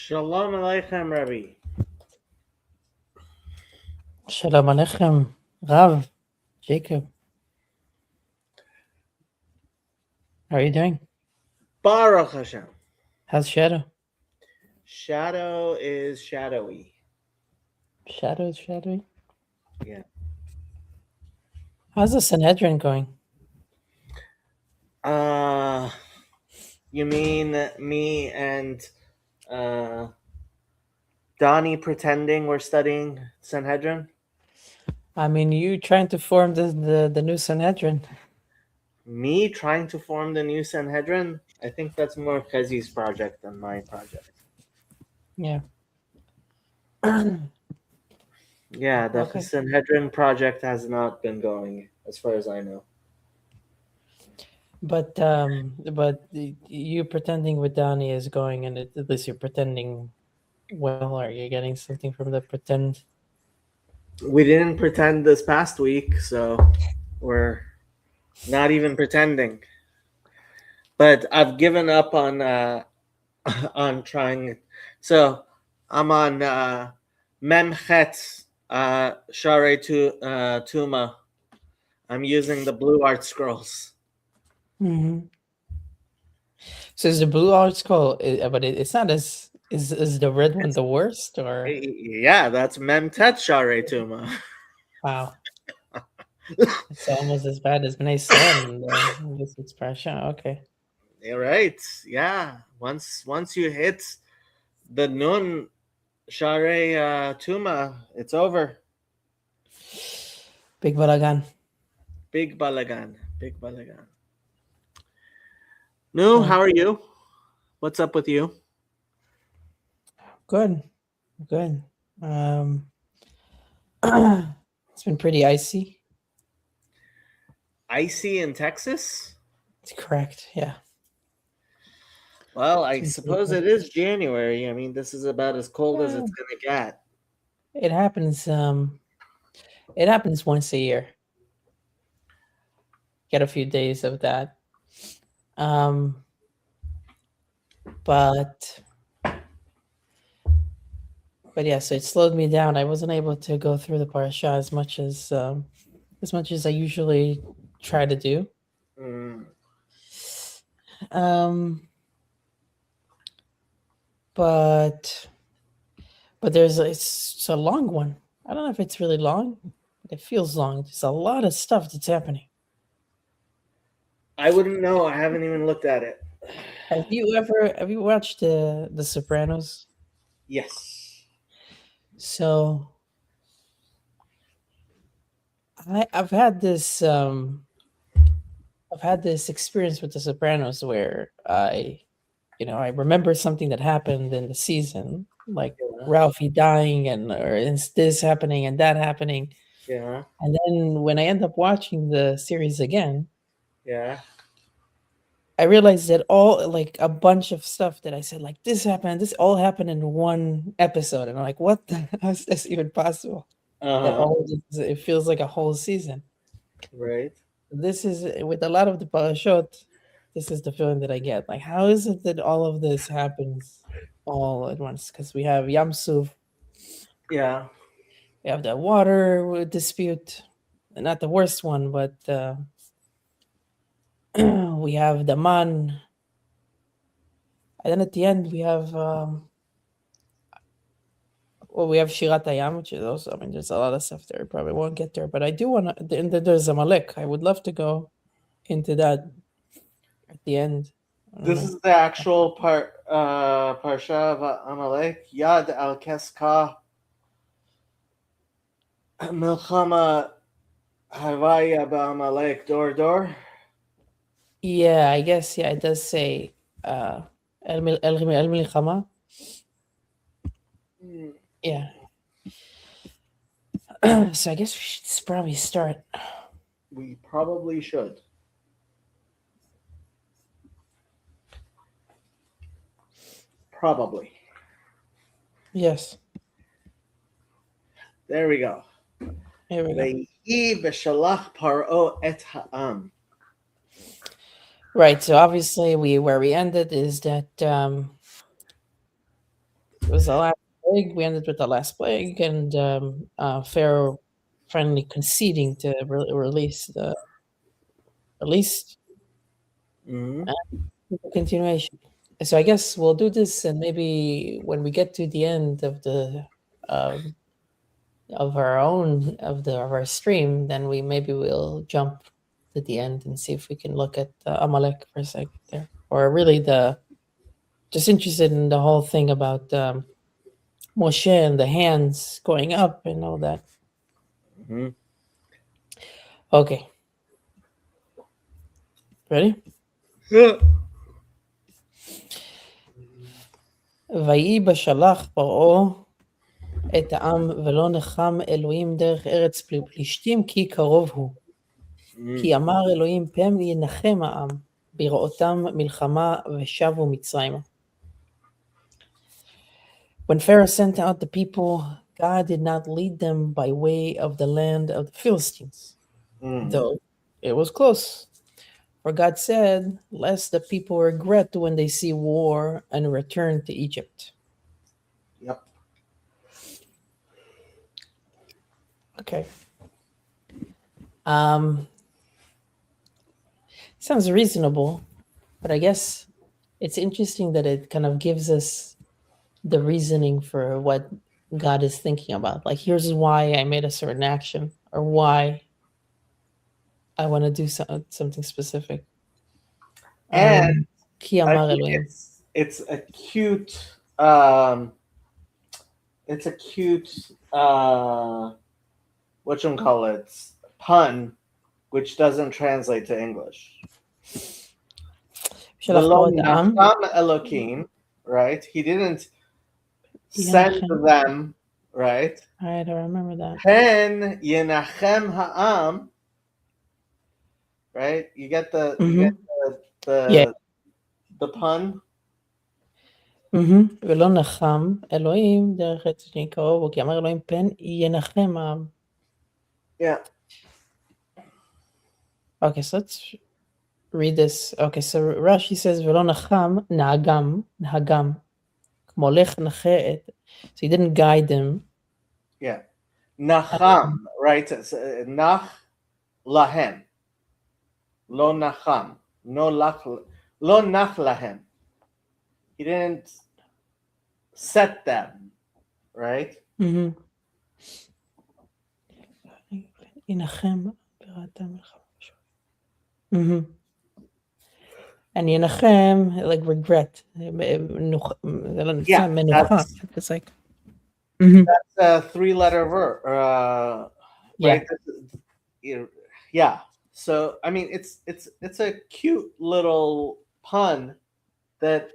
Shalom Aleichem, Rabbi. Shalom Aleichem, Rav, Jacob. How are you doing? Baruch Hashem. How's Shadow? Shadow is shadowy. Shadow is shadowy? Yeah. How's the Sanhedrin going? You mean me and Donnie pretending we're studying Sanhedrin? I mean, you trying to form the new Sanhedrin. Me trying to form the new Sanhedrin? I think that's more Kezi's project than my project. Yeah. Yeah, the Okay. Sanhedrin project has not been going, as far as I know. But you pretending with Donnie is going, and at least you're pretending well. Are you getting something from the pretend? We didn't pretend this past week, so we're not even pretending. But I've given up on on trying. So I'm on Memchet Share Tuma. I'm using the Blue Art Scrolls. Mm-hmm. So is the blue art skull? But it's not as is the red one It's, the worst, or yeah, that's Memtet Share Tuma. wow? It's almost as bad as Bnei Son. This expression. Okay. You're right. Yeah. Once you hit the Nun Share Tuma, it's over. Big balagan. Big balagan. Big balagan. No, Uh, how are you? What's up with you? good. Good. Um, it's been pretty icy. Icy in Texas? It's correct. Yeah. Well, It's I been pretty suppose cold. it is January. I mean, this is about as cold as Yeah, it's gonna get. it happens. It happens once a year. Get a few days of that. Um, but yeah. So it slowed me down. I wasn't able to go through the parasha as much as I usually try to do. Mm. Um, but it's a long one. I don't know if it's really long, but it feels long. There's a lot of stuff that's happening. I wouldn't know. I haven't even looked at it. Have you watched the Sopranos? Yes. So I've had this I've had this experience with the Sopranos where I remember something that happened in the season, like Yeah. Ralphie dying or it's this happening and that happening. Yeah. And then when I end up watching the series again, Yeah. I realized that all like a bunch of stuff that I said, like this happened, this all happened in one episode. And I'm like, what the how is this even possible? That Uh-huh. all of this, it feels like a whole season. Right. This is with a lot of the parashot, this is the feeling that I get. Like, how is it that all of this happens all at once? Because we have Yamsuf, Yeah. we have the water dispute, not the worst one, but we have the man, and then at the end we have we have Shirat Hayam, which is also, I mean, there's a lot of stuff there. I probably won't get there, but I do want to. And then there's Amalek. I would love to go into that at the end. I don't This know. is the actual Parsha of Amalek. Yad al Keska Milchama Havaya Amalek Dor Dor. Yeah, I guess, yeah, it does say El Milchama. Yeah. So I guess we should probably start. We probably should. Probably. Yes. There we go. Here we go. Ve'hi Beshalach Paro et ha'am. Right. So obviously, where we ended is that It was the last plague. We ended with the last plague, and Pharaoh finally conceding to release the release Mhm. the continuation. So I guess we'll do this, and maybe when we get to the end um, of our stream, then we'll jump to the end and see if we can look at Amalek for a second there, or really the just interested in the whole thing about Moshe and the hands going up and all that. Mhm. Okay, ready? Yeah. ויהי בשלח פרעה את העם ולא נחם אלוהים דרך ארץ פלישתים כי קרוב הוא. Mhm. כי אמר אלוהים פם ינחם העם בראותם מלחמה ושבו מצרימה. When Pharaoh sent out the people, God did not lead them by way of the land of the Philistines, Mhm. though it was close. For God said, lest the people regret when they see war and return to Egypt. Yep. Okay. Sounds reasonable, but I guess it's interesting that it kind of gives us the reasoning for what God is thinking about. Like, here's why I made a certain action, or why I want to do something specific. And Ki I amar think Elohim. it's a cute it's a cute whatchamacallit pun, which doesn't translate to English. Shalach V'lo Torah ta'am. nacham Elokim, right? He didn't send Yenachem. them, right? I don't remember that. Pen yenachem ha'am, right? You get the Yeah. the pun. ולא נחם אלוהים דרך עץ קרוב, כי אמר אלוהים פן ינחם העם. Yeah. Okay, so let's read this. Okay, so Rashi says ולא נחם נהגם, כמו לך נחה את. So he didn't guide them. Yeah. Nacham, right? Nach lahem. Lo nacham. No lach. Lo nach lahem. He didn't set them, right? ינחם בראתם מלחמה. And Yenachem, like regret. Yeah, Menucha. It's like that's a three-letter word, right? Yeah. So I mean, it's a cute little pun that,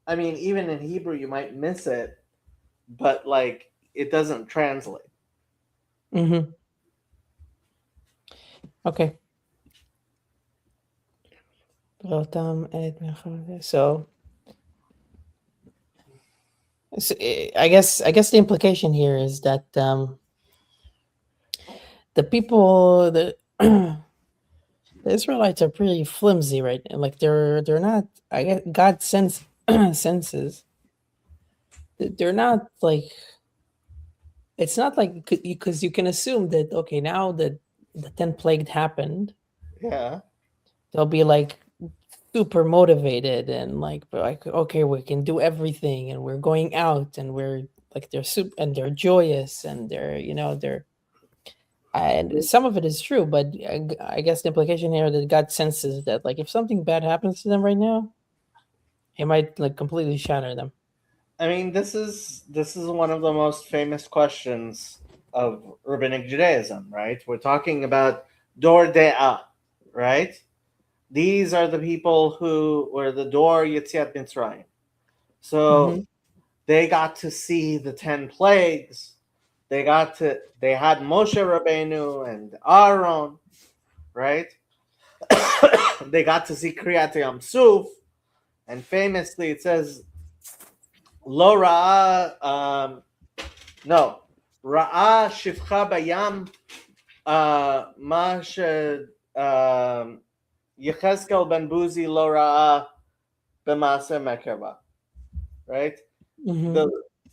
I mean, even in Hebrew you might miss it, but like it doesn't translate. Okay. So I guess the implication here is that the people, the Israelites are pretty flimsy, right? And like they're not. I guess God senses. They're not like. It's not like because you can assume that okay, now that the 10 plague happened, Yeah. they'll be like super motivated and like okay, we can do everything and we're going out and we're like they're super and they're joyous and they're and some of it is true, but I guess the implication here that God senses that like if something bad happens to them right now, it might like completely shatter them. I mean, this is one of the most famous questions of rabbinic Judaism, right? We're talking about Dor De'ah, right? These are the people who were the Dor Yetziat Mitzrayim. So they got to see the 10 plagues. They had Moshe Rabbeinu and Aaron, right? They got to see Kriyat Yam Suf, and famously it says Lo Ra'a, no, Ra'a Shifcha Bayam, Ma Yechezkel ben Buzi Lo Ra'a B'Maaseh Mekerba, right?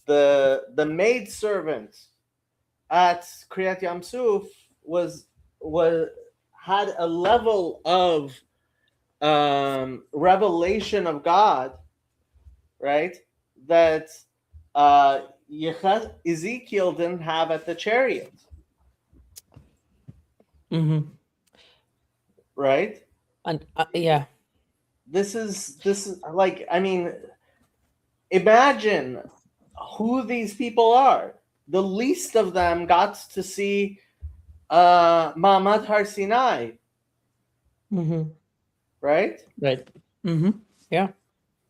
the maidservant at Kriyat Yamsuf was had a level of revelation of God, right? That Ezekiel didn't have at the chariot, Mm-hmm. right? And yeah. This is like, I mean, imagine who these people are. The least of them got to see Ma'amad Har Sinai, Mm-hmm. right? Right. Mm-hmm. Yeah.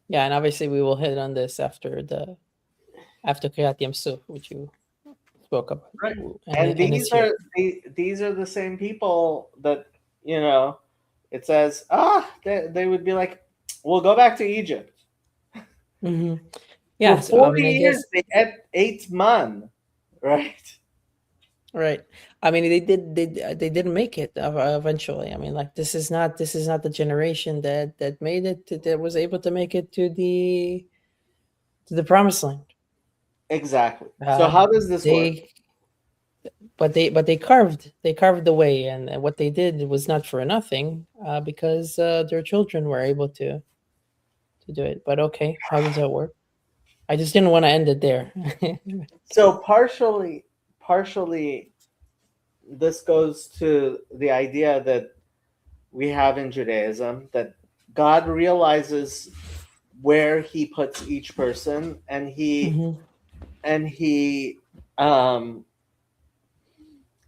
Yeah, and obviously we will hit on this after Kriyat Yamsuf, which you spoke about, Right. and And and these his year. are these are the same people that, you know, it says, they would be like, we'll go back to Egypt. Mm-hmm. For Yeah. So I 40 mean, I years, guess they ate man, right? right. I mean, they didn't make it eventually. I mean, like this is not the generation that made it that was able to make it to the promised land. Exactly. So Uh, how does this work? they they carved the way, and what they did was not for nothing, because their children were able to do it. But okay, how does that work? I just didn't want to end it there. So partially, this goes to the idea that we have in Judaism, that God realizes where he puts each person, and Hmm. he um,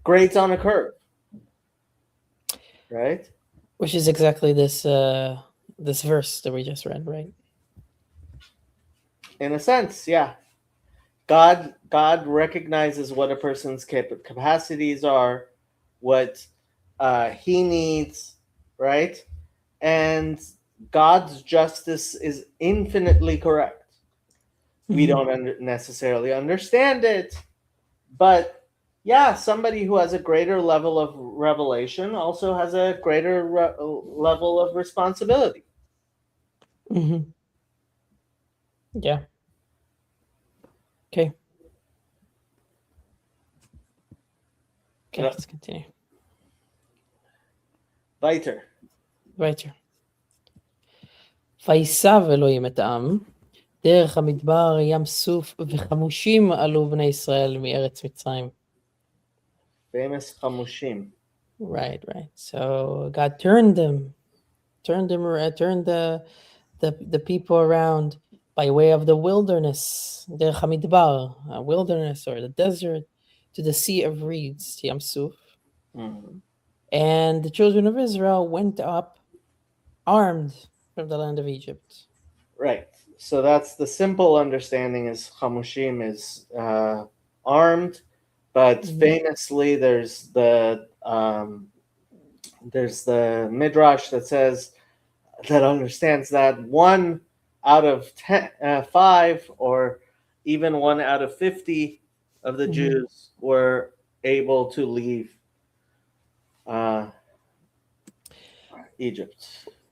grades on a curve, right? Which is exactly this verse that we just read, right? In a sense, yeah. God recognizes what a person's capacities are, what he needs, right? And God's justice is infinitely correct. We Hmm. don't necessarily understand it, but yeah, somebody who has a greater level of revelation also has a greater level of responsibility. Hmm. Yeah. Okay. Okay. Yeah. Let's continue. Weiter. Right here. ויסב אלוהים את העם דרך המדבר ים סוף וחמושים עלו בני ישראל מארץ מצרים. Famous Chamushim. Right, right. So God turned turned the people around by way of the wilderness, the Hamidbar, wilderness or the desert, to the sea of reeds, Yam Suf. Mhm. And the children of Israel went up armed from the land of Egypt. Right. So that's the simple understanding, is Chamushim is armed, but Mhm. famously there's the midrash that says, that understands that one out of five, or even one out of 50 of the Mhm. Jews were able to leave uh, Egypt,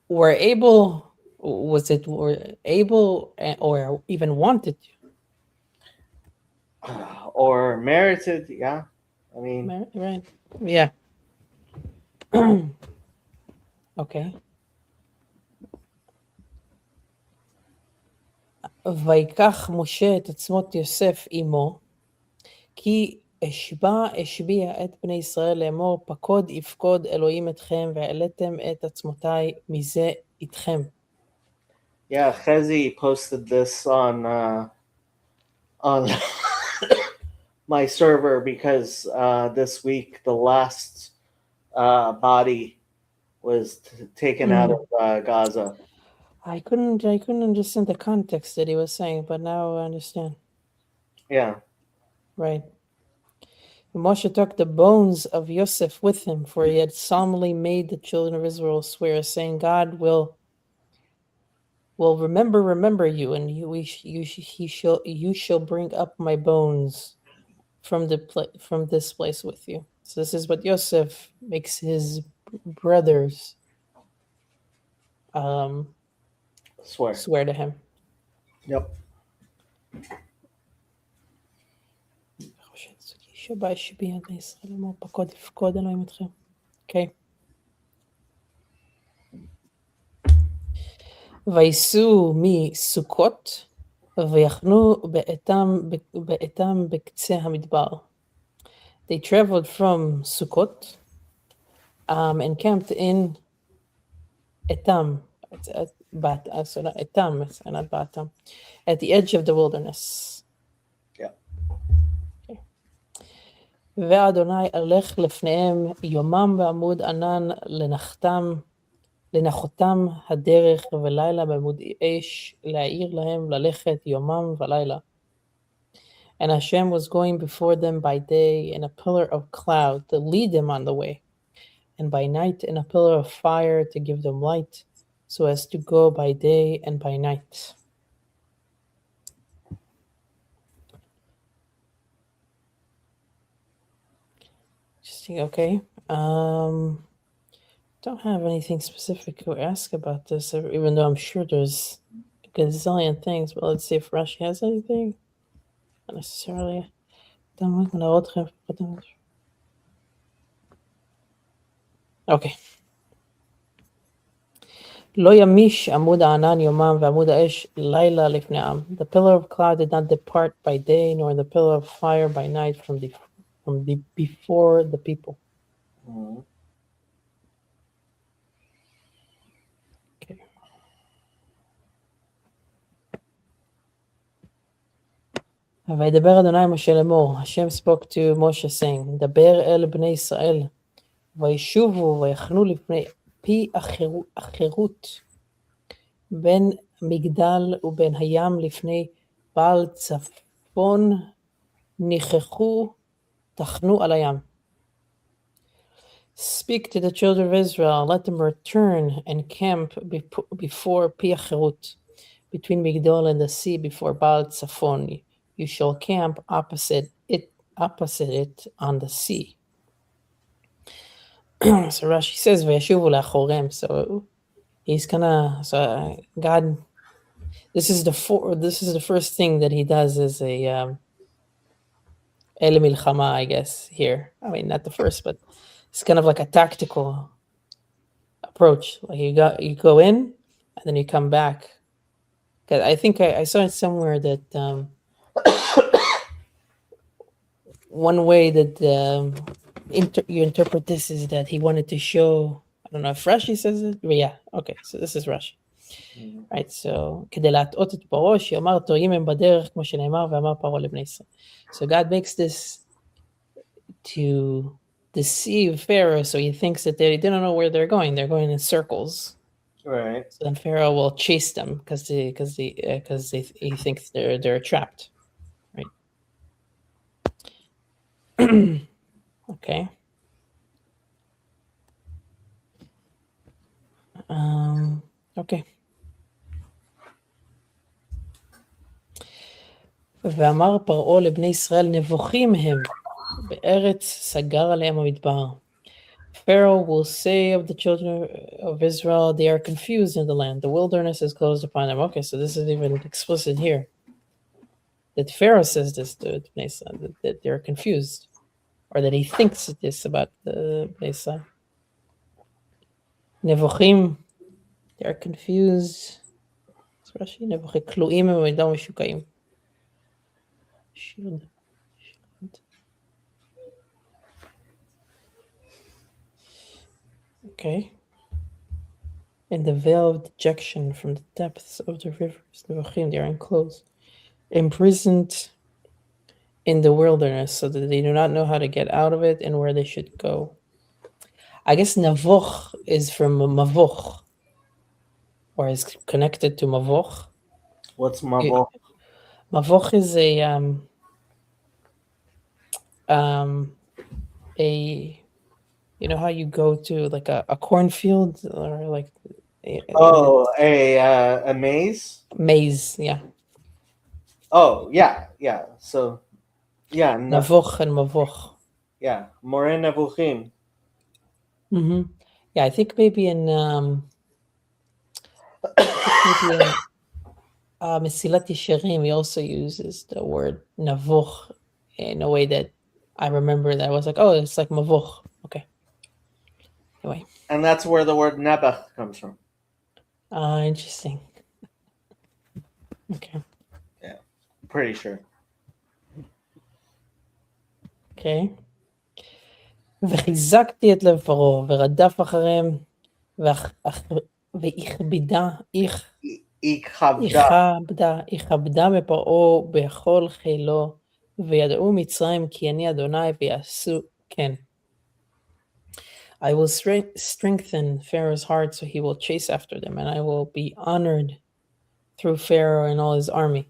Were able, was it were able or even wanted to? or merited. Yeah, I mean, Right. Yeah. Okay. ויקח משה את עצמות יוסף עמו, כי השביע את בני ישראל לאמור, פקוד יפקוד אלוהים אתכם, והעליתם את עצמותי מזה איתכם. yeah. Chezi posted this on my server, because this week the last body was taken out of Gaza. I couldn't understand the context that he was saying, but now I understand. Yeah, Right. Moshe took the bones of Yosef with him, for he had solemnly made the children of Israel swear, saying, God will remember you, and you shall bring up my bones from from this place with you. So this is what Yosef makes his brothers swear. swear to him. Yep. שבה שבי בני ישראל אמור פקוד יפקוד אלוהים אתכם. Okay. וייסעו מסוכות ויחנו בעתם בקצה המדבר. They traveled from Sukkot, encamped in Etam, not Etam, not Batam, at the edge of the wilderness. Yeah. Okay. ואדוני אלך לפניהם יומם בעמוד ענן לנחותם הדרך ולילה בעמוד אש להאיר להם ללכת יומם ולילה. And Hashem was going before them by day in a pillar of cloud to lead them on the way, and by night in a pillar of fire to give them light, so as to go by day and by night. Interesting, okay. Don't have anything specific to ask about this, even though I'm sure there's a gazillion things, but let's see if Rashi has anything. Not necessarily. Okay. לא ימיש עמוד הענן יומם ועמוד האש לילה לפני העם. The pillar of cloud did not depart by day, nor the pillar of fire by night from before the people. Mm-hmm. Okay. וידבר אדוני משה לאמור, Hashem spoke to Moshe saying, דבר אל בני ישראל, וישובו ויחנו לפני פי החירות, בין מגדל ובין הים לפני בעל צפון, ניחכו, תחנו על הים. Speak to the children of Israel, let them return and camp before Pi HaCherut, between Migdol and the sea, before Baal Tzafon. You shall camp opposite it on the sea. So Rashi says, "Vayashuvu la'achorem." So he's gonna. God, this is the first thing that he does as a El Milchama, I guess. Here, I mean, not the first, but it's kind of like a tactical approach. Like you go in, and then you come back. Because I think I saw it somewhere that one way that you interpret this is that he wanted to show. I don't know if Rashi says it, but yeah, okay. So this is Rashi, right? So כדי להטעות את פרעה, שיאמר טועים הם בדרך, כמו שנאמר, ואמר פרעה לבני ישראל. So God makes this to deceive Pharaoh, so he thinks that they don't know where they're going. They're going in circles. Right. So then Pharaoh will chase them because he thinks they're trapped, right? Okay. Okay. ואמר פרעה לבני ישראל נבוכים הם בארץ סגר עליהם המדבר. Pharaoh will say of the children of Israel, they are confused in the land. The wilderness is closed upon them. Okay, so this is even explicit here. That Pharaoh says this to Bnei Israel, that they're confused. Or that he thinks this about the Bnei Israel. Nevochim, they are confused. Rashi, Nevochim, kluim v'midam v'shukayim. Okay. In the veil of dejection from the depths of the rivers, Nevochim, they are enclosed, imprisoned in the wilderness, so that they do not know how to get out of it and where they should go. I guess Navoch is from Mavoch, or is connected to Mavoch. What's Mavoch? Mavoch is you know how you go to like a cornfield or like a maze? Maze, yeah. Oh, yeah. So, yeah. Navoch and Mavoch. Yeah, More Nevuchim. Mm-hmm. Yeah, I think maybe in Mesilat Yesharim, he also uses the word Navoch in a way that I remember that I was like, oh, it's like mavuch. Okay. Anyway, And that's where the word Nebuch comes from. interesting. Okay. Yeah, pretty sure. Okay. וחיזקתי את לב פרעה, ורדף אחריהם, Ikhavda. יכבדה בפרעה בכל חילו, וידעו מצרים כי אני אדוני ויעשו כן. I will strengthen Pharaoh's heart so he will chase after them, and I will be honored through Pharaoh and all his army.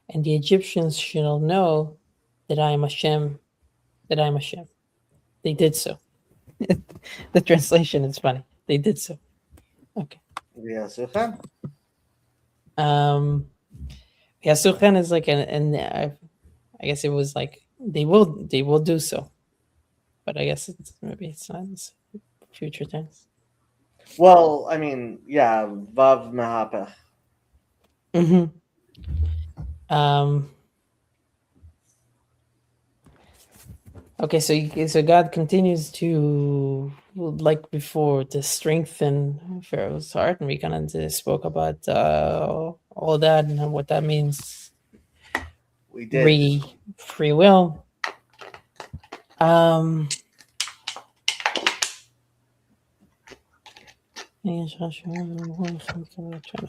And the Egyptians shall know that I am Hashem, that I am Hashem. They did so. The translation is funny. They did so. Okay. V'yasuchem. Yasuchen is like I guess it was like they will do so, but I guess maybe it's not future tense. Well, I mean, yeah, Vav Mehapech. Mm-hmm. Okay, so God continues to, like before, to strengthen Pharaoh's heart, and we kind of spoke about all that and what that means. We did. Free will.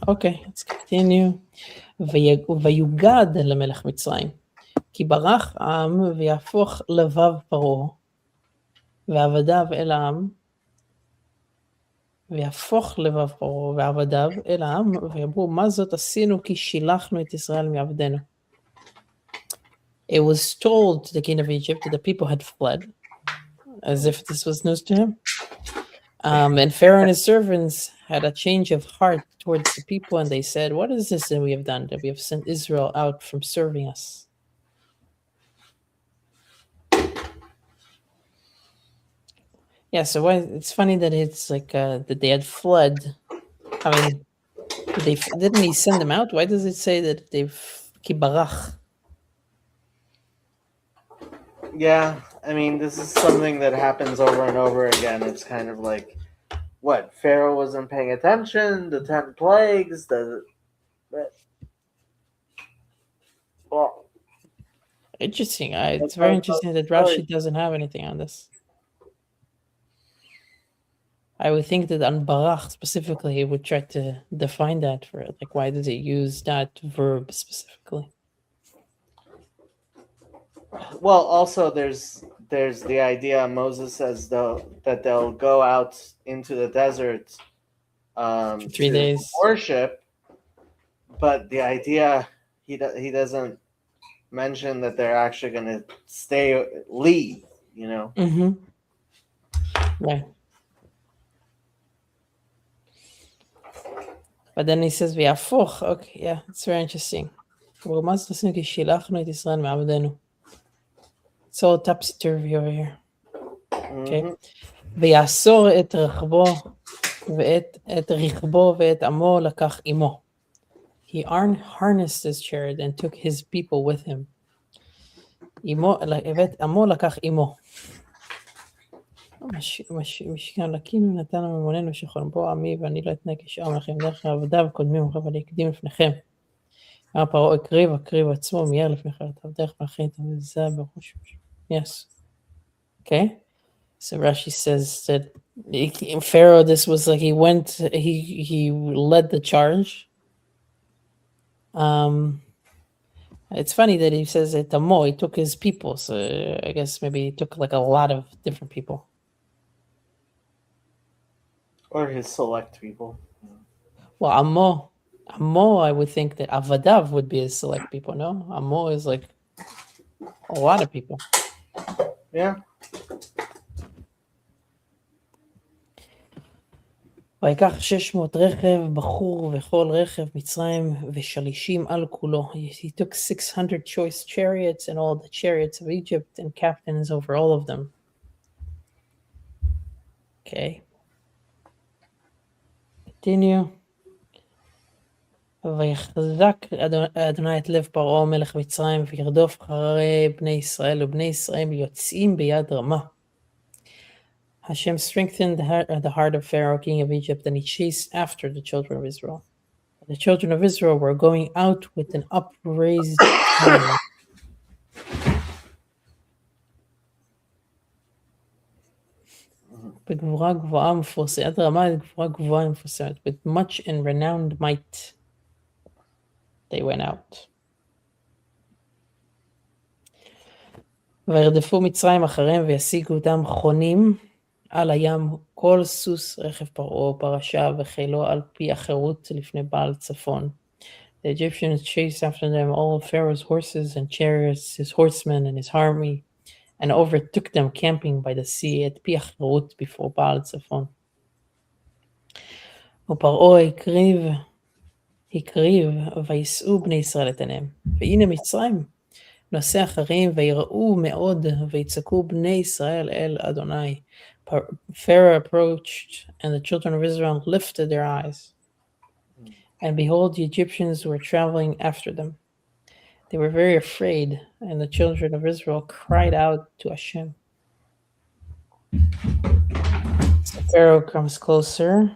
Okay, let's continue. ויוגד למלך מצרים, כי ברח עם ויהפוך לבב פרעה, ועבדיו אל העם, ויהפוך לבב פרעה ועבדיו אל העם, ויאמרו מה זאת עשינו כי שילחנו את ישראל מעבדנו. It was told to the king of Egypt that the people had fled, as if this was news to him. And Pharaoh and his servants had a change of heart towards the people, and they said, what is this that we have done, that we have sent Israel out from serving us? Yeah, so it's funny that it's like that they had fled. I mean, didn't he send them out? Why does it say that they've kibarach? Yeah, I mean, this is something that happens over and over again. It's kind of like, what, Pharaoh wasn't paying attention, the 10 plagues, well, interesting. It's very interesting that Rashi doesn't have anything on this. I would think that on barach specifically, he would try to define that for it. Like, why does it use that verb specifically? Well, also there's the idea Moses says that they'll go out into the desert for 3 days worship, but the idea he doesn't mention that they're actually going to leave, you know. Mm-hmm. Right. But then he says ויהפוך. Okay, yeah, it's very interesting. ומה זאת עשינו כי שילחנו את ישראל מעבדנו. It's all topsy-turvy over here. Okay. ויאסור את רכבו ואת רכבו ואת עמו לקח עמו. He harnessed his chariot and took his people with him. ואת עמו לקח עמו. משכן לקינו נתנו ממוננו שכון בו עמי ואני לא אתנה כשאר מלכים דרך עבדיו קודמים לך ואני אקדים לפניכם. אמר פרעה הקריב עצמו מיהר לפניכם את עבדך מלכים וזה בראש. Yes. Okay. So Rashi says that Pharaoh, this was like he led the charge. It's funny that he says that he took his people. So I guess maybe he took like a lot of different people. Or his select people. Well, Amo, I would think that Avadav would be his select people, no? Amo is like a lot of people. Yeah. ויקח 600 רכב, בחור וכל רכב מצרים ושלישים על כולו. He took 600 choice chariots and all the chariots of Egypt and captains over all of them. Okay. Continue. ויחזק אדוני את לב פרעה מלך מצרים וירדוף אחרי בני ישראל ובני ישראל יוצאים ביד רמה. Hashem strengthened the heart of Pharaoh, king of Egypt, and he chased after the children of Israel. The children of Israel were going out with an upraised hand. בגבורה גבוהה מפורסמת, רמה גבורה גבוהה מפורסמת, with much and renowned might they went out. וירדפו מצרים אחריהם וישיגו אותם חונים על הים, כל סוס רכב פרעה, פרשה וחילו על פי החירות לפני בעל צפון. The Egyptians chased after them all Pharaoh's horses and chariots, his horsemen and his army, and overtook them camping by the sea at פי החירות before בעל צפון. ופרעה הקריב ויסעו בני ישראל את עיניהם. והנה מצרים נוסע אחריהם ויראו מאוד ויצעקו בני ישראל אל אדוני. Pharaoh approached and the children of Israel lifted their eyes. And behold, the Egyptians were traveling after them. They were very afraid, and the children of Israel cried out to Hashem. So Pharaoh comes closer.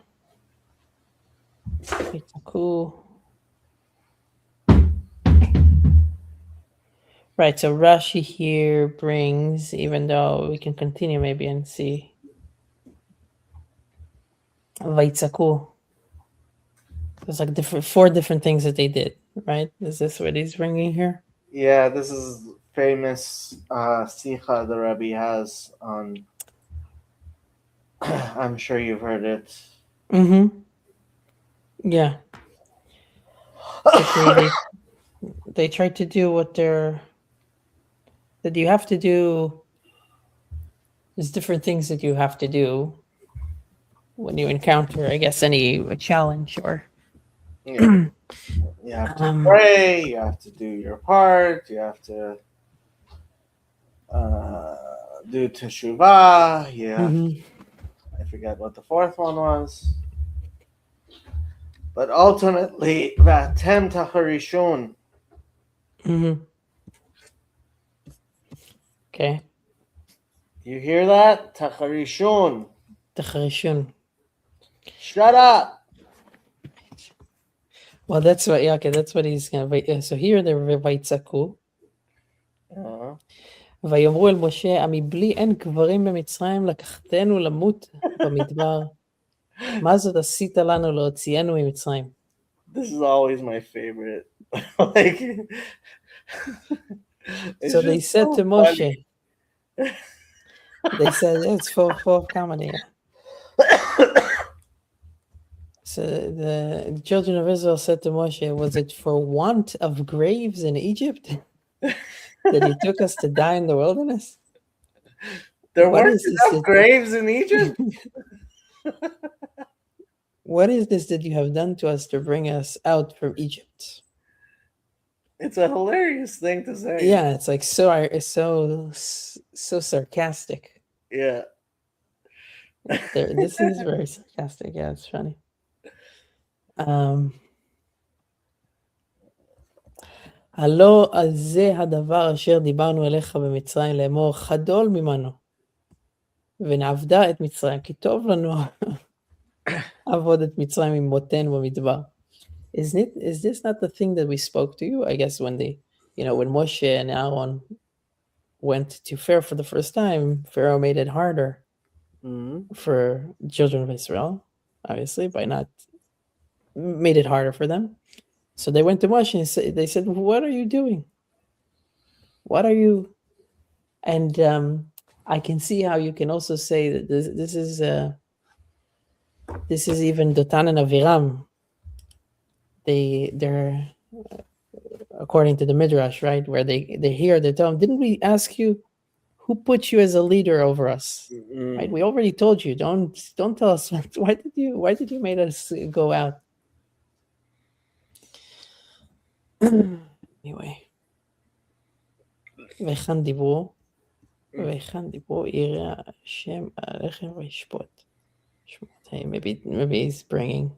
Right, so Rashi here brings, even though we can continue maybe and see. Vaitzaku. There's like four different things that they did, right? Is this what he's bringing here? Yeah, this is famous Sikha the Rebbe has on. I'm sure you've heard it. Mm-hmm. Yeah. They tried to do what that you have to do. There's different things that you have to do when you encounter, I guess, any challenge or. Yeah. You have to pray, you have to do your part, you have to do teshuvah, I forget what the fourth one was. But ultimately, Vatem Tacharishun. Okay. You hear that? Tacharishun. Tacharishun. Shut up. Well, that's what. Yeah, okay, that's what he's gonna. So here they're ויצעקו. ויאמרו אל משה, המבלי אין קברים במצרים לקחתנו למות במדבר. מה זאת עשית לנו להוציאנו ממצרים? This is always my favorite. Like, so they said to Moshe. They said it's for comedy. So the children of Israel said to Moshe, was it for want of graves in Egypt that you took us to die in the wilderness? There weren't enough graves in Egypt? What is this that you have done to us to bring us out from Egypt? It's a hilarious thing to say. Yeah, it's like so sarcastic. Yeah. This is very sarcastic. Yeah, it's funny. הלא על זה הדבר אשר דיברנו אליך במצרים לאמור חדול ממנו ונעבדה את מצרים כי טוב לנו עבוד את מצרים עם מותנו במדבר. Is this not the thing that we spoke to you? I guess when when Moshe and Aaron went to Pharaoh for the first time, Pharaoh made it harder for the children of Israel, obviously, made it harder for them. So they went to Moshe and they said, what are you doing? What are you? And I can see how you can also say that this is even Dotan and Aviram. They're according to the Midrash, right? Where they hear, they tell them, didn't we ask you who put you as a leader over us? Right? We already told you, don't tell us why did you make us go out? Anyway. וכאן דיברו יראה השם עליכם וישפוט. Hey, maybe he's bringing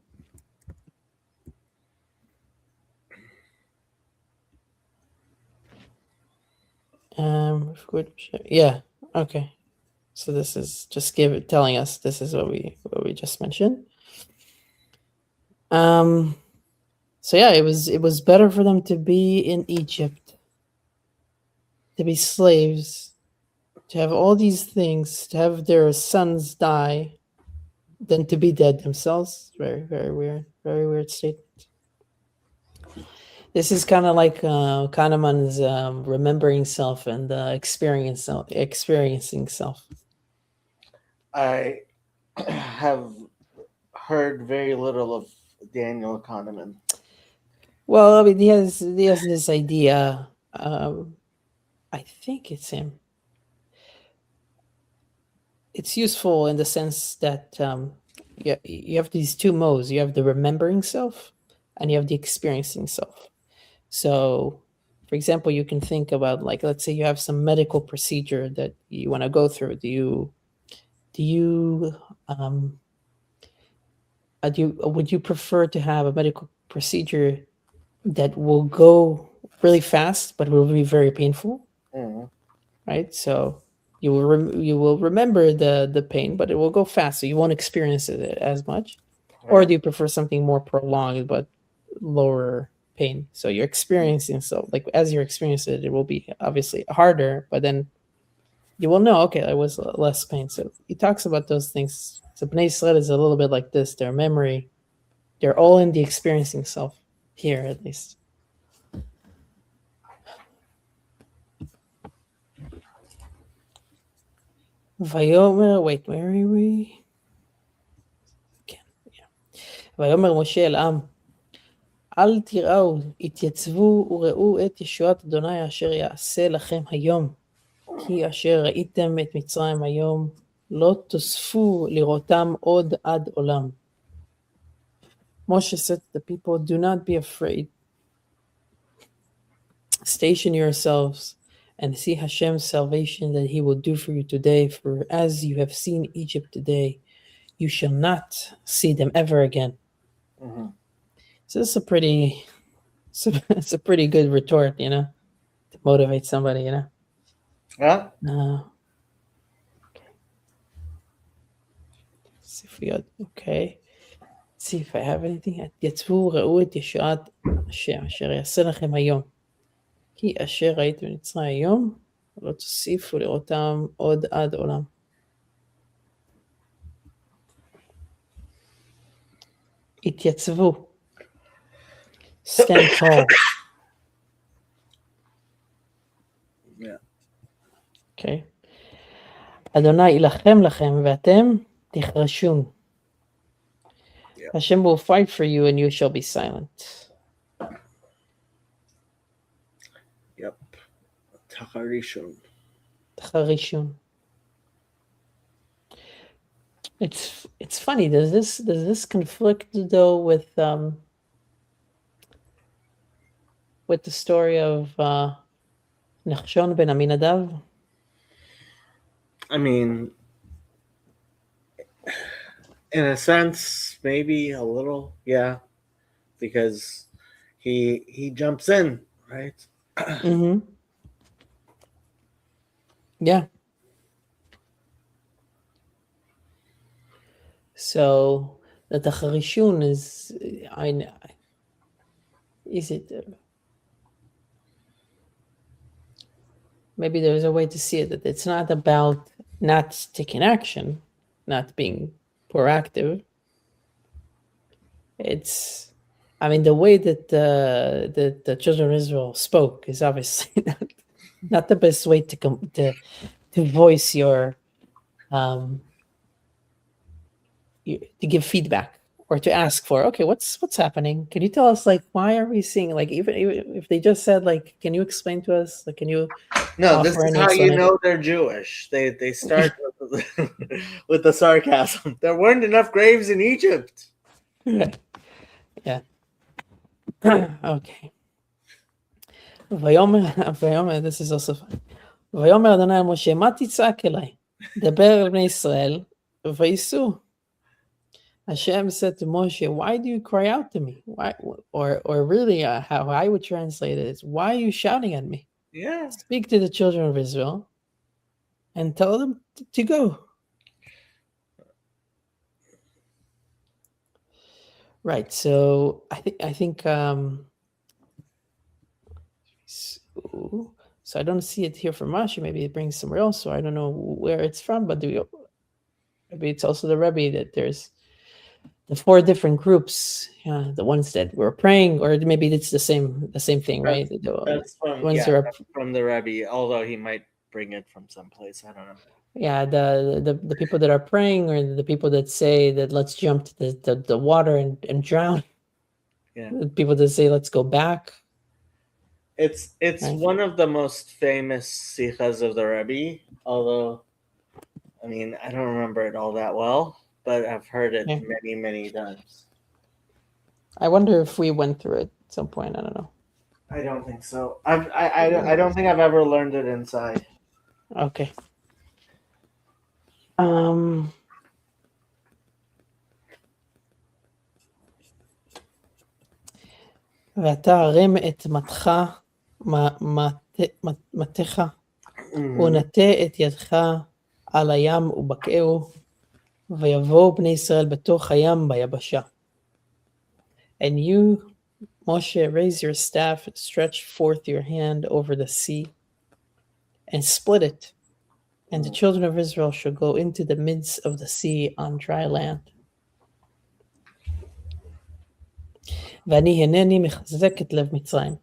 Yeah. Okay. So this is just telling us this is what we just mentioned. So yeah, it was better for them to be in Egypt, to be slaves, to have all these things, to have their sons die, than to be dead themselves. Very weird statement. This is kind of like Kahneman's remembering self and experiencing self. I have heard very little of Daniel Kahneman. Well, I mean, he has this idea. I think it's him. It's useful in the sense that you have these two modes. You have the remembering self, and you have the experiencing self. So, for example, you can think about, like, let's say you have some medical procedure that you want to go through. Do you would you prefer to have a medical procedure that will go really fast but will be very painful, right? So you will remember the pain, but it will go fast, so you won't experience it as much. Or do you prefer something more prolonged but lower pain? So you're experiencing, so like as you're experiencing it, it will be obviously harder, but then you will know, okay, it was less pain. So he talks about those things. So Bnei Yisrael is a little bit like this. Their memory, they're all in the experiencing self, here at least. Vayomer, wait, where are we? ויאמר משה אל עם, אל תיראו, התייצבו וראו את ישועת אדוני אשר יעשה לכם היום, כי אשר ראיתם את מצרים היום, לא תוספו לראותם עוד עד עולם. Moshe said to the people, do not be afraid. Station yourselves and see Hashem's salvation that he will do for you today. For as you have seen Egypt today, you shall not see them ever again. Mm-hmm. So this is it's a pretty good retort, to motivate somebody, Yeah. Okay. Let's see if we got okay. Let's see if I have anything. יצאו ראו את ישועת השם אשר יעשה לכם היום. כי אשר ראיתם במצרים היום, לא תוסיפו לראותם עוד עד עולם. התייצבו. Stand tall. Yeah. Okay. אדוני ילחם לכם ואתם תחרשון. Yeah. Hashem will fight for you and you shall be silent. Yep. Tacharishun. It's funny. Does this conflict though with the story of Nachshon ben Aminadav? I mean, in a sense, maybe a little, yeah, because he jumps in, right? Mm-hmm. Yeah. So the Tacharishun is it? Maybe there's a way to see it that it's not about not taking action, not being proactive. It's, the way that the children of Israel spoke is obviously not the best way to voice your to give feedback or to ask for, okay, what's happening? Can you tell us, like, why are we seeing, like, even if they just said, like, can you explain to us, like, can you? No, this is how you know they're Jewish. They start with the sarcasm. There weren't enough graves in Egypt. Yeah. Okay. ויאמר, this is also fun. ויאמר אדוני אל משה, מה תצעק אליי? דבר אל בני ישראל וייסעו. Hashem said to Moshe, why do you cry out to me? Why, or really, how I would translate it is, why are you shouting at me? Yeah. speak to the children of Israel and tell them to go. Right. So so I don't see it here from Rashi. Maybe it brings somewhere else, so I don't know where it's from. But maybe it's also the Rebbe that there's the four different groups. Yeah, the ones that were praying, or maybe it's the same thing, right? That's, The that's from, ones yeah, that are, that's from the Rebbe, although he might bring it from someplace. I don't know. yeah, the people that are praying, or the people that say that let's jump to the water and drown. Yeah. The people that say let's go back. It's Right? one of the most famous sichas of the Rebbe, although I mean I don't remember it all that well, but I've heard it Yeah. many, many times. I wonder if we went through it at some point. I don't know. I don't think so. I don't think I've ever learned it inside. Okay. Um. ואתה הרם את מתך Mhm. ונטה את ידך על הים ובקעהו ויבואו בני ישראל בתוך הים ביבשה. And you, Moshe, raise your staff, stretch forth your hand over the sea and split it, and the children of Israel shall go into the midst of the sea on dry land. ואני הנני מחזק את לב מצרים,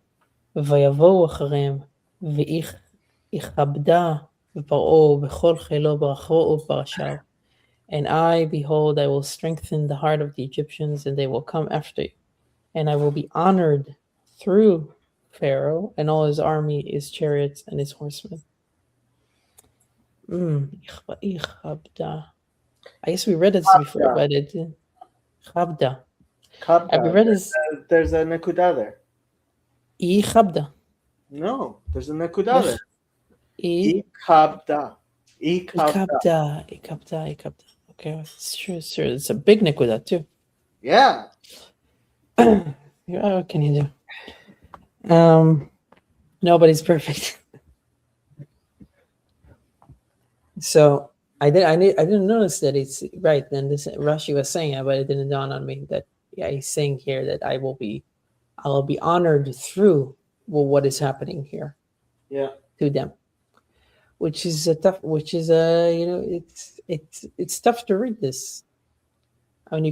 ויבואו אחריהם, ויכבדה בפרעה ובכל חילו ברכו ובראשיו. And I, behold, I will strengthen the heart of the Egyptians, and they will come after you. And I will be honored through Pharaoh and all his army, his chariots, and his horsemen. Ikhabda. I guess we read this before, but it Chabda. Have we Kabda. read this? There's a nekuda there. Ikhabda. No, there's a nekuda there. I Ikabda. Ikabda. Ikabda. Okay, it's true. It's a big nikuda too. Yeah. Yeah, what can you do? Nobody's perfect. So I didn't notice that it's right. Then this Rashi was saying it, but it didn't dawn on me that he's saying here that I will be honored through what is happening here. Yeah. To them, which is it's tough to read this. I mean, you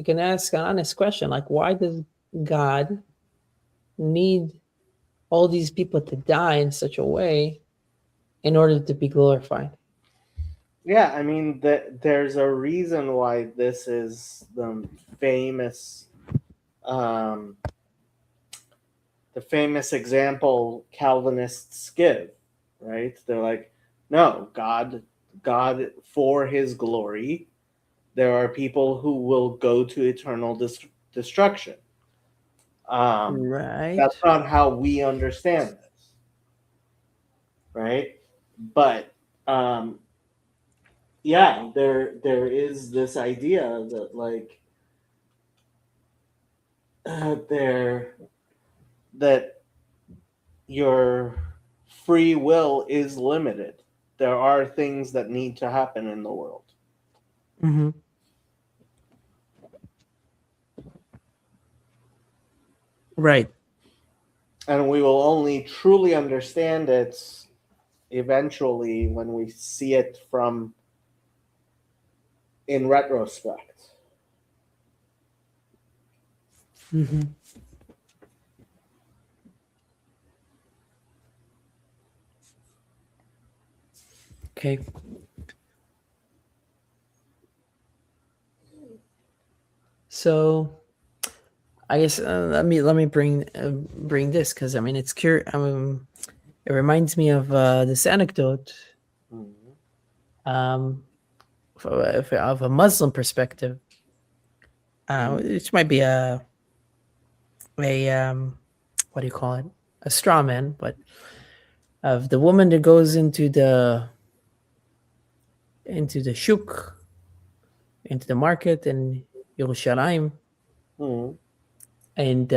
can ask an honest question like, why does God need all these people to die in such a way in order to be glorified? Yeah, I mean, there's a reason why this is famous, um, the famous example Calvinists give, right? They're like, no, God, for His glory, there are people who will go to eternal destruction. Right. That's not how we understand this, right? But yeah, there is this idea that like that your free will is limited. There are things that need to happen in the world. Mm-hmm. Right. And we will only truly understand it eventually when we see it from in retrospect. Mm-hmm. Okay. So, I guess let me bring this because I mean it's curious. It reminds me of this anecdote of a Muslim perspective, which might be a what do you call it? A straw man, but of the woman that goes into the shuk, into the market in Yerushalayim, and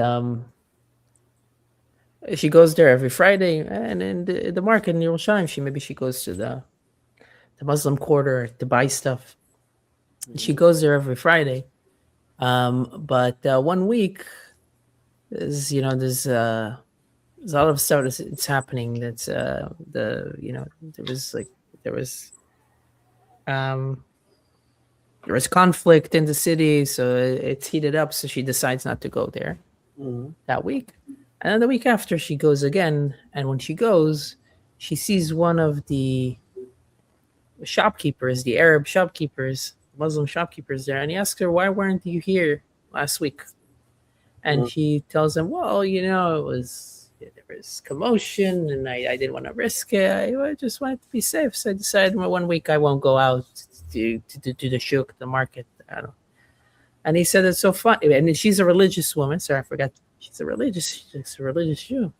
She goes there every Friday, and in the market in Yerushalayim, she goes to the Muslim quarter to buy stuff. She Mhm. goes there every Friday. But one week is there's a lot of stuff that's it's happening. That's there was there was um there was conflict in the city, so it's heated up. So she decides not to go there Mhm. that week, and then the week after she goes again. And when she goes, she sees one of the shopkeepers, the Arab shopkeepers, Muslim shopkeepers there, and he asks her, "Why weren't you here last week?" And Mhm. he tells him, "Well, it was there was commotion, and I didn't want to risk it. I just wanted to be safe, so I decided one week I won't go out to the shuk, the market. I don't." And he said it's so funny, and she's a religious woman. Sorry, I forgot. She's a religious Jew.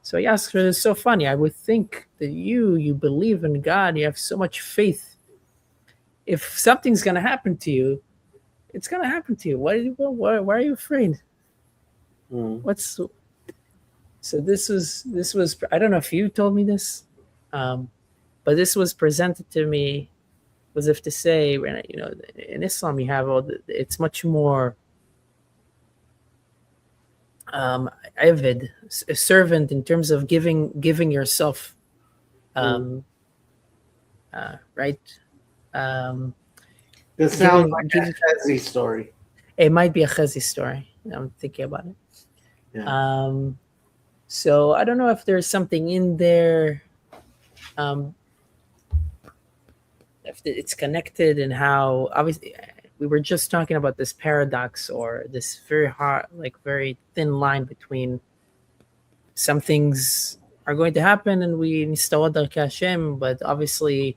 So he asked her, "It's so funny. I would think that you believe in God. You have so much faith. If something's gonna happen to you, it's gonna happen to you. Why are you afraid? Mhm. What's So this was I don't know if you told me this, um, but this was presented to me as if to say, in Islam you have it's much more um, avid, a servant in terms of giving yourself, Mhm. um, right? Um, This sounds giving like give a Hezi story. It might be a chazi story. I'm thinking about it. Yeah. Um, so I don't know if there's something in there. Um, if it's connected and how obviously we were just talking about this paradox or this very hard like very thin line between some things are going to happen and we nistawad al Hashem, but obviously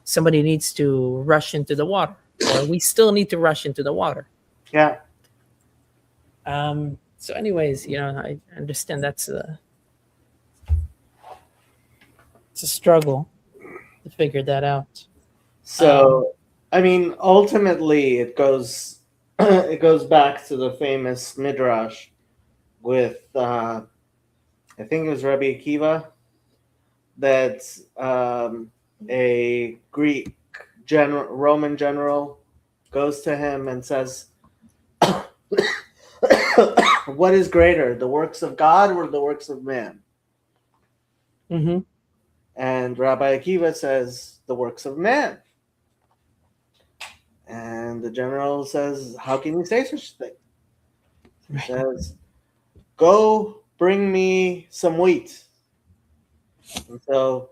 somebody needs to rush into the water or we still need to rush into the water. Yeah. So anyways, I understand it's a struggle to figure that out. um So, I mean, ultimately, it goes it goes back to the famous midrash with I think it was Rabbi Akiva that a Greek Roman general goes to him and says, "What is greater, the works of God or the works of man?" mm-hmm. And Rabbi Akiva says, "The works of man." And the general says, "How can you say such a thing?" He Right. says, "Go bring me some wheat." And so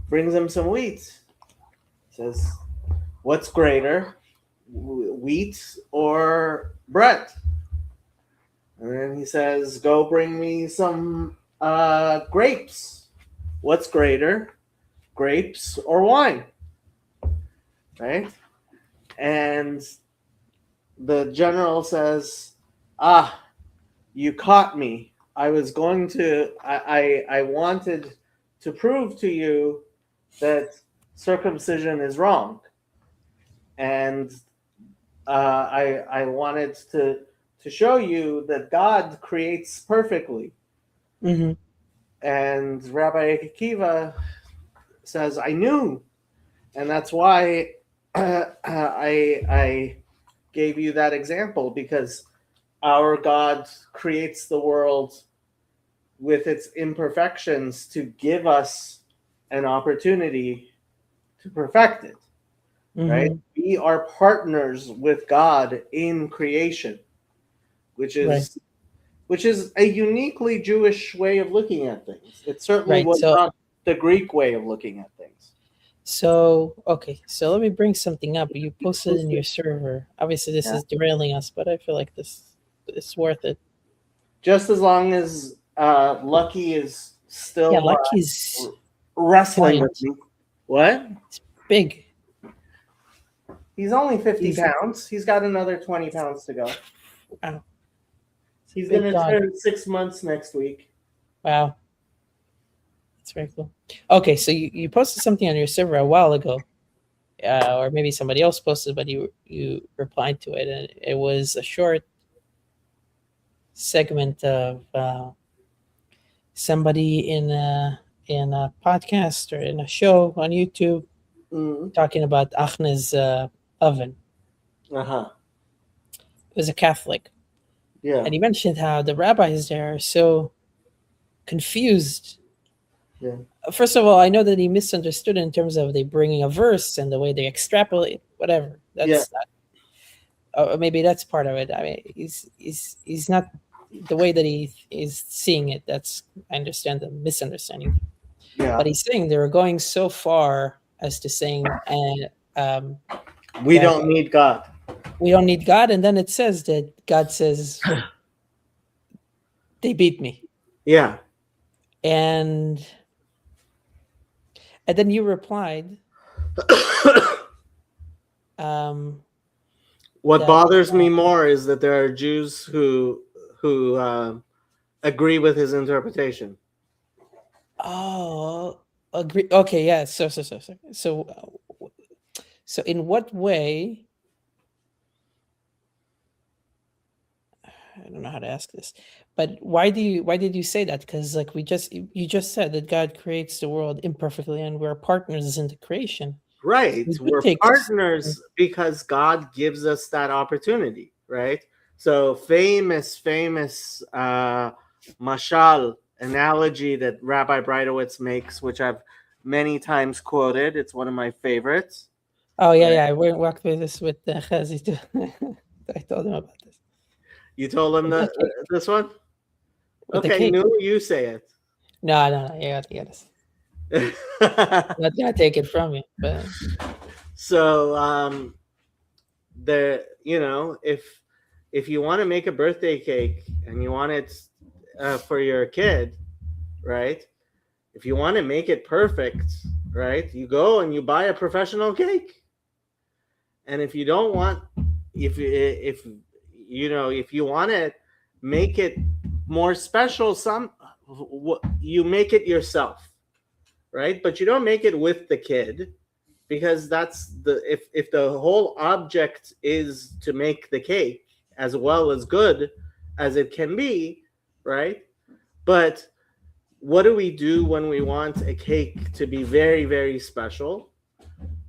brings him some wheat. Says, "What's greater, wheat or bread?" And then he says, "Go bring me some grapes. What's greater, grapes or wine?" Right? And the general says, "Ah, you caught me. I was going to. I wanted to prove to you that circumcision is wrong, and I wanted to show you that God creates perfectly." Mm-hmm. And Rabbi Akiva says, "I knew, and that's why I gave you that example, because our God creates the world with its imperfections to give us an opportunity to perfect it, right? Mm-hmm. We are partners with God in creation, which Right. is which is a uniquely Jewish way of looking at things. It certainly Right. was not the Greek way of looking at things. Okay, so let me bring something up. You posted in your server. Obviously, this Yeah. is derailing us, but I feel like this is worth it. Just as long as Lucky is Yeah, still Lucky's wrestling with giant. me. What? It's big. He's only 50 He's pounds. He's got another 20 pounds to go. wow, it's a He's going big to dog. turn 6 months next week. Wow, that's very cool. Okay, so you posted something on your server a while ago, or maybe somebody else posted, but you replied to it, and it was a short segment of somebody in a podcast or in a show on YouTube Mm. talking about Achna's oven. Uh-huh. It was a Catholic, Yeah. and he mentioned how the rabbis there are so confused. Yeah. First of all, I know that he misunderstood in terms of they bringing a verse and the way they extrapolate. Whatever. Yeah. That's maybe that's part of it. I mean, he's not the way that he is seeing it. That's I understand the misunderstanding, Yeah. but he's saying they were going so far as to saying We that don't need God. we don't need God, and then it says that God says they beat me, Yeah. and then you replied um, What that bothers me more is that there are Jews who agree with his interpretation. oh agree okay yeah so in what way I don't know how to ask this, but why did you say that? Because like you just said that God creates the world imperfectly and we're partners in the creation. So Right. we could We're take partners because God gives us that opportunity, right? So famous mashal analogy that Rabbi Breitowitz makes, which I've many times quoted. It's one of my favorites. oh yeah Right? yeah I walked with this with Chazi too. I told him about this You told him with the that cake this one? with the Okay, cake. new, you say No you got to get this. it. I'm not gonna take it from you, but So if you want to make a birthday cake and you want it for your kid, right? If you want to make it perfect, right? You go and you buy a professional cake. And if you don't want, if if you want to make it more special, you make it yourself, right? But you don't make it with the kid, because that's if the whole object is to make the cake as well as good as it can be, right? But what do we do when we want a cake to be very, very special?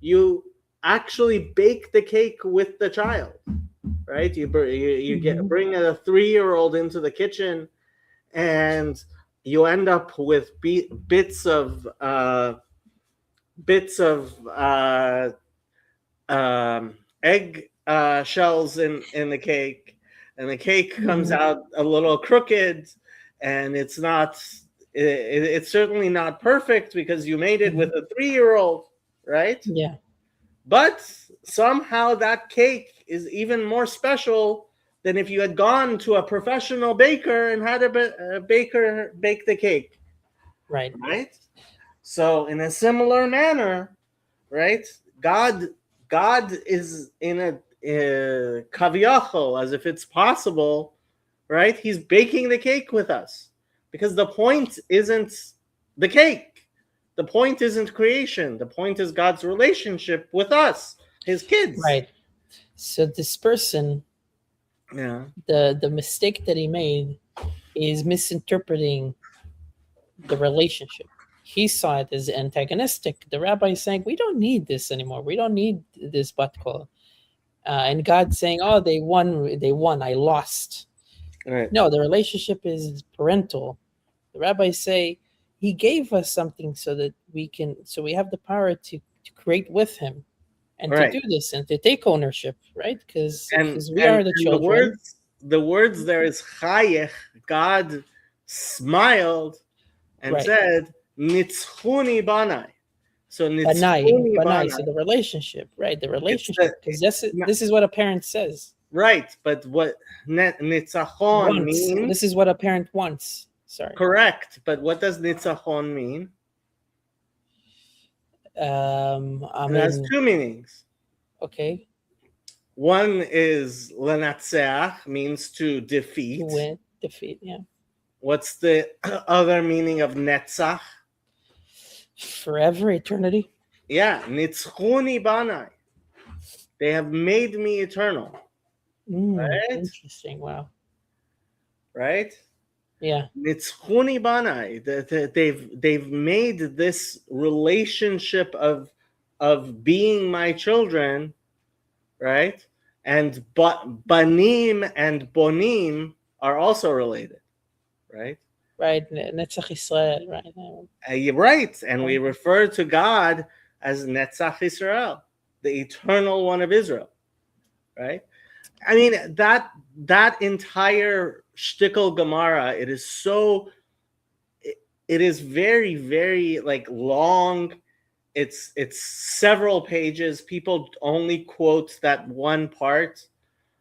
You actually bake the cake with the child, right? You get Mhm. bring a 3-year-old into the kitchen, and you end up with bits of egg shells in the cake, and the cake comes Mhm. out a little crooked, and it's certainly not perfect because you made it with Mhm. a 3-year-old, right? Yeah, But somehow that cake is even more special than if you had gone to a professional baker and had a baker bake the cake, right. right? So in a similar manner, right? God, God is in a kaviyachol, as if it's possible, right? He's baking the cake with us, because the point isn't the cake. The point isn't creation. The point is God's relationship with us, His kids. Right. So this person, Yeah. the mistake that he made is misinterpreting the relationship. He saw it as antagonistic. The rabbi is saying, "We don't need this anymore. We don't need this batkol." And God saying, "Oh, they won. They won. I lost." Right. No, the relationship is parental. The rabbis say He gave us something so that so we have the power to create with Him and to Right. do this and to take ownership, right? Because And we and are the and children, the words there is chayech. God smiled and right? said, "Nitzchuni banai." So Banai, nitzchuni banai. So banai. the relationship, right? The It's the relationship, because not, this is what a parent says. right, but what nitzachon Once this means? is what a parent wants. Sorry. Correct, but what does nitzachon mean? I It has mean, two meanings. okay, One is lenatzeach, means to to defeat. win, defeat, yeah, What's the other meaning of netzach? forever, eternity. Yeah, nitzchuni banai. They have made me eternal. Right? Interesting. Wow. Right? Yeah. Nitzchuni banai. They've made this relationship of being my children, right? And banim and bonim are also related, right? Right. Netzach Israel. Right. You're right, and we refer to God as Netzach Israel, the eternal one of Israel, right? I mean that entire shtickle Gemara, it is so it is very, very like long. It's several pages. People only quote that one part,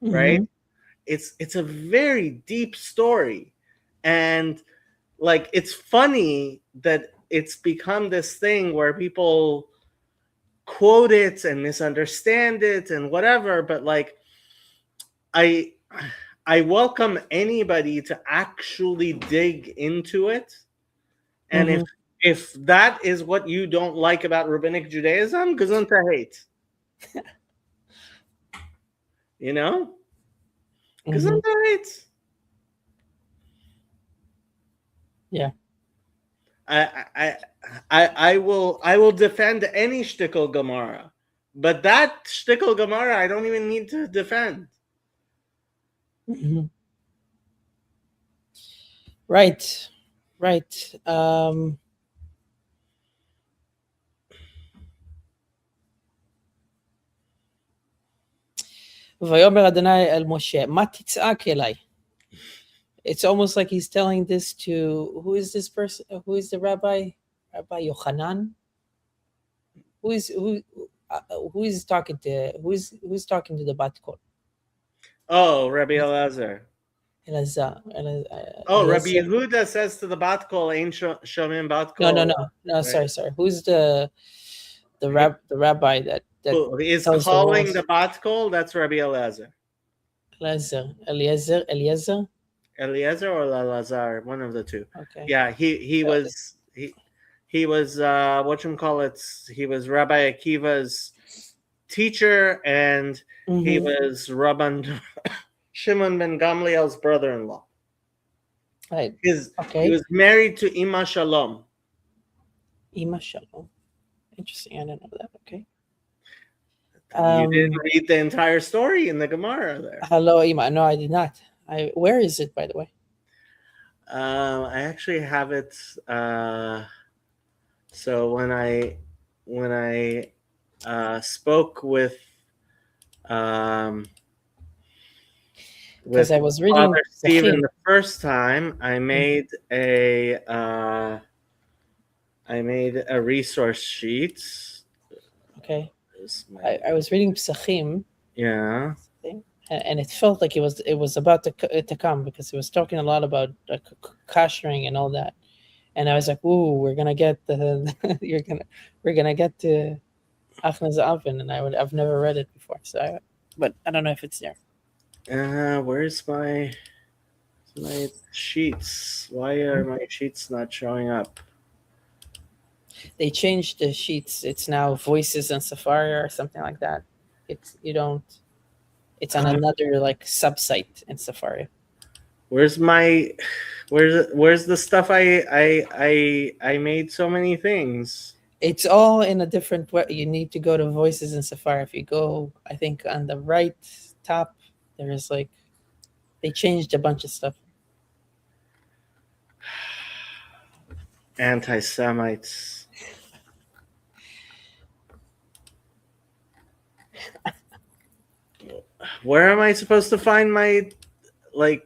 right? Mm-hmm. It's a very deep story, and like it's funny that it's become this thing where people quote it and misunderstand it and whatever, but like I I welcome anybody to actually dig into it. And Mm-hmm. if that is what you don't like about rabbinic Judaism, gesundheit. You know? Mm-hmm. Gesundheit. Yeah. I will defend any shtickle Gemara. But that shtickle Gemara I don't even need to defend. Mm-hmm. Right. Right. ויאמר אדוני אל משה, מה תצעק אליי? It's almost like he's telling this to, who is this person? Who is the rabbi? Rabbi Yochanan? Who is talking to, who's talking to the bat kol? Oh, Rabbi Elazar. Elazar. Oh, Rabbi Eliezer? Yehuda says to the bat kol, ain't shomim bat kol. No. Right? Sorry. Who's the rabbi that Who is tells calling the the bat kol? That's Rabbi Elazar. Eliezer? Eliezer or Elazar, one of the two. Okay. Yeah, he was whatchamacallit, he was Rabbi Akiva's teacher, and he Mm-hmm. was Rabban Shimon ben Gamliel's brother-in-law. Right. He Okay. was married to Ima Shalom. Ima Shalom. Interesting. I didn't know that. Okay. You didn't read the entire story in the Gemara there. Hello, Ima. No, I did not. Where is it, by the way? I actually have it. So when I spoke with Because I was reading Father Stephen Pesachim. the first time, I made a resource sheet. Okay. I was reading Pesachim. Yeah. And it felt like it was about to come, because he was talking a lot about koshering and all that, and I was like, "Ooh, we're gonna get we're gonna get to Achna's oven," and I've never read it before, but I don't know if it's there. Where's my sheets? Why are my sheets not showing up? They changed the sheets. It's now Voices and Safari or something like that. It's on another like sub-site in Safari. Where's the stuff I made so many things? It's all in a different way. You need to go to Voices in Safari. If you go, I think on the right top, there is like, they changed a bunch of stuff. Anti-Semites. Where am I supposed to find my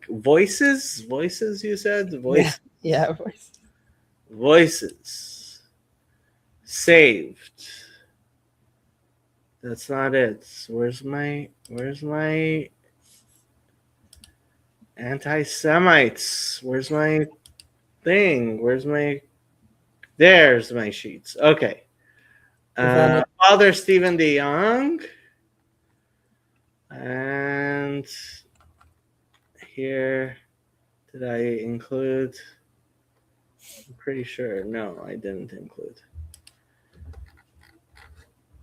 voices? Voices, you said? Voices. Yeah. Voices. Saved. That's not it. Where's my anti-Semites? Where's my thing? There's my sheets. Okay. Father Stephen DeYoung. And here, did I include? I'm pretty sure. No, I didn't include.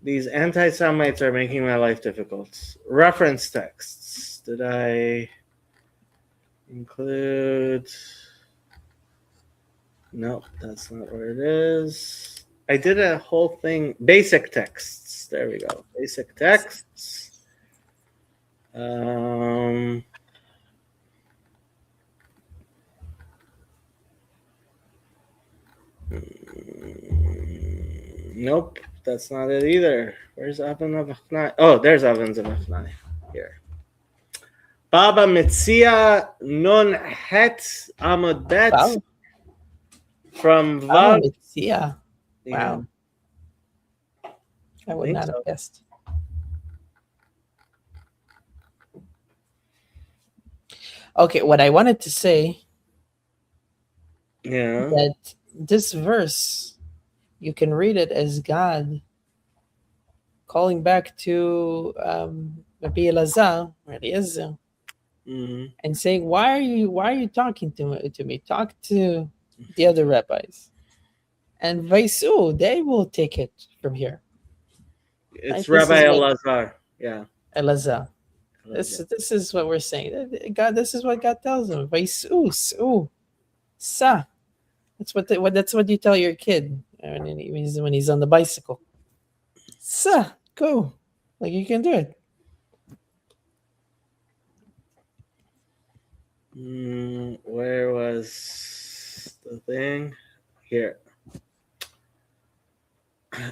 These anti-Semites are making my life difficult. Reference texts. Did I include? No, that's not where it is. I did a whole thing. Basic texts. There we go. Basic texts. Nope, that's not it either. Where's Avan of Achnai? Oh, there's Avans of Achnai. Here. Baba Metzia Nun Het Amud Bet Wow. from Wow, Vav. Metzia. Yeah, Wow. I would think not so. have guessed. Okay, what I wanted to say Yeah. that this verse, you can read it as God calling back to Rabbi Elazar, Mm-hmm. and saying, "Why are you talking to me? Talk to the other rabbis." And Vaisu, they will take it from here. It's Right? This Rabbi is what Elazar. Yeah. Elazar. This is what we're saying. God, this is what God tells him. Vaisu, sa. That's what you tell your kid when he's on the bicycle. Sa, go. Like you can do it. Where was the thing? Here.